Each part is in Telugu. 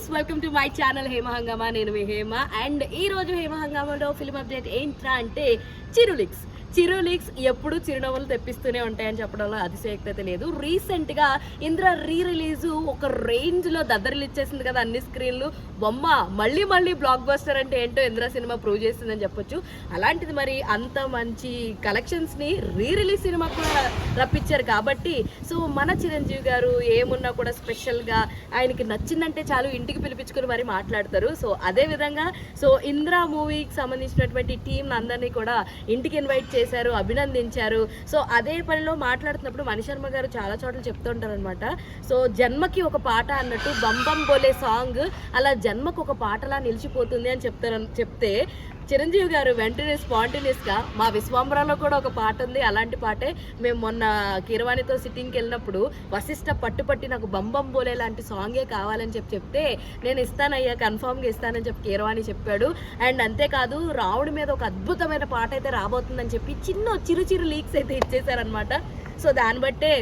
Guys, welcome to my channel Hema హంగామా. నేను మీ హేమ. అండ్ ఈ రోజు హేమ హంగామాలో ఫిల్మ్ అప్డేట్ ఏంట్రా అంటే చిరు లీక్స్ ఎప్పుడు చిరునవ్వులు తెప్పిస్తూనే ఉంటాయని చెప్పడంలో అతిశయోక్తి అయితే లేదు. రీసెంట్గా ఇంద్ర రిలీజ్ ఒక రేంజ్లో దద్దరిలు ఇచ్చేసింది కదా అన్ని స్క్రీన్లు. బొమ్మ మళ్ళీ బ్లాక్ బస్టర్ అంటే ఏంటో ఇంద్ర సినిమా ప్రూవ్ చేసిందని చెప్పొచ్చు. అలాంటిది మరి అంత మంచి కలెక్షన్స్ని రిలీజ్ సినిమా కూడా రప్పించారు కాబట్టి సో మన చిరంజీవి గారు ఏమున్నా కూడా స్పెషల్గా ఆయనకి నచ్చిందంటే చాలు ఇంటికి పిలిపించుకుని మరి మాట్లాడతారు. సో అదేవిధంగా సో ఇంద్ర మూవీకి సంబంధించినటువంటి టీం అందరినీ కూడా ఇంటికి ఇన్వైట్ చేశారు, అభినందించారు. సో అదే పనిలో మాట్లాడుతున్నప్పుడు మణిశర్మ గారు చాలా చోట్ల చెప్తుంటారు అనమాట. సో జన్మకి ఒక పాట అన్నట్టు బంబం బోలే సాంగ్ అలా జన్మకు ఒక పాటలా నిలిచిపోతుంది అని చెప్తే చిరంజీవి గారు వెంటనే స్పాంటేనియస్గా మా విశ్వాంబరాలో కూడా ఒక పాట ఉంది, అలాంటి పాటే మేము మొన్న కీరవాణితో సిట్టింగ్కి వెళ్ళినప్పుడు వశిష్ఠ పట్టుపట్టి నాకు బంబం బోలే లాంటి సాంగే కావాలని చెప్తే నేను ఇస్తానయ్యా, కన్ఫామ్గా ఇస్తానని చెప్పి కీరవాణి చెప్పాడు. అండ్ అంతేకాదు రావుడి మీద ఒక అద్భుతమైన పాట అయితే రాబోతుందని చెప్పి చిరు లీక్స్ అయితే ఇచ్చేసారనమాట. సో దాన్ని బట్టే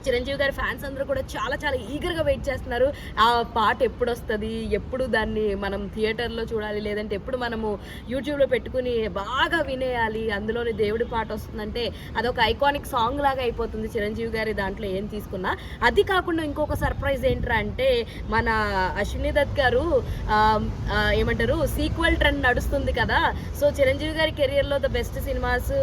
చిరంజీవి గారి ఫ్యాన్స్ అందరూ కూడా చాలా ఈగర్గా వెయిట్ చేస్తున్నారు. ఆ పాట ఎప్పుడు వస్తుంది, ఎప్పుడు దాన్ని మనం థియేటర్లో చూడాలి, లేదంటే ఎప్పుడు మనము యూట్యూబ్లో పెట్టుకుని బాగా వినేయాలి, అందులోని దేవుడి పాట వస్తుందంటే అదొక ఐకానిక్ సాంగ్ లాగా అయిపోతుంది చిరంజీవి గారి దాంట్లో ఏం తీసుకున్నా. అది కాకుండా ఇంకొక సర్ప్రైజ్ ఏంట్రా అంటే మన అశ్విని దత్ గారు ఏమంటారు సీక్వెల్ ట్రెండ్ నడుస్తుంది కదా. సో చిరంజీవి గారి కెరియర్లో ద బెస్ట్ సినిమాస్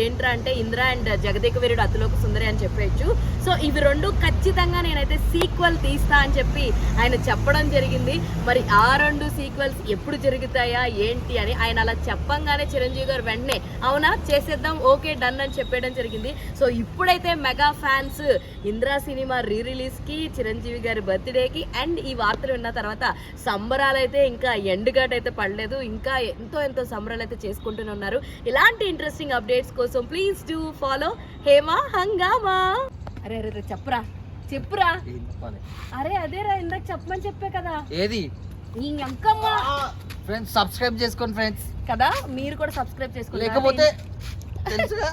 ఏంట్రా అంటే ఇంద్ర అండ్ జగదేక వీరుడు అతిలోక సుందరి అని చెప్పేయచ్చు. సో ఇవి రెండు ఖచ్చితంగా నేనైతే సీక్వెల్ తీస్తా అని చెప్పి ఆయన చెప్పడం జరిగింది. మరి ఆ రెండు సీక్వెల్స్ ఎప్పుడు జరుగుతాయా ఏంటి అని ఆయన అలా చెప్పంగానే చిరంజీవి గారు వెంటనే అవునా చేసేద్దాం, ఓకే డన్ అని చెప్పేయడం జరిగింది. సో ఇప్పుడైతే మెగా ఫ్యాన్స్ ఇంద్రా సినిమా రిలీజ్కి, చిరంజీవి గారి బర్త్డేకి అండ్ ఈ వార్తలు విన్న తర్వాత సంబరాలు అయితే ఇంకా ఎండుగాట్ అయితే పడలేదు, ఇంకా ఎంతో సంబరాలు అయితే చేసుకుంటూనే ఉన్నారు. ఇలాంటి ఇంట్రెస్టింగ్ అప్డేట్స్ కోసం ప్లీజ్ డూ ఫాలో హేమ హంగామా. అరే చెప్పురా అరే అదేరా ఇందాక చెప్పమని చెప్పే కదా. ఏది నీ అంకమ్మ ఫ్రెండ్స్ సబ్స్క్రైబ్ చేసుకోండి ఫ్రెండ్స్ కదా, మీరు కూడా సబ్స్క్రైబ్ చేసుకోండి లేకపోతే తెలుసుగా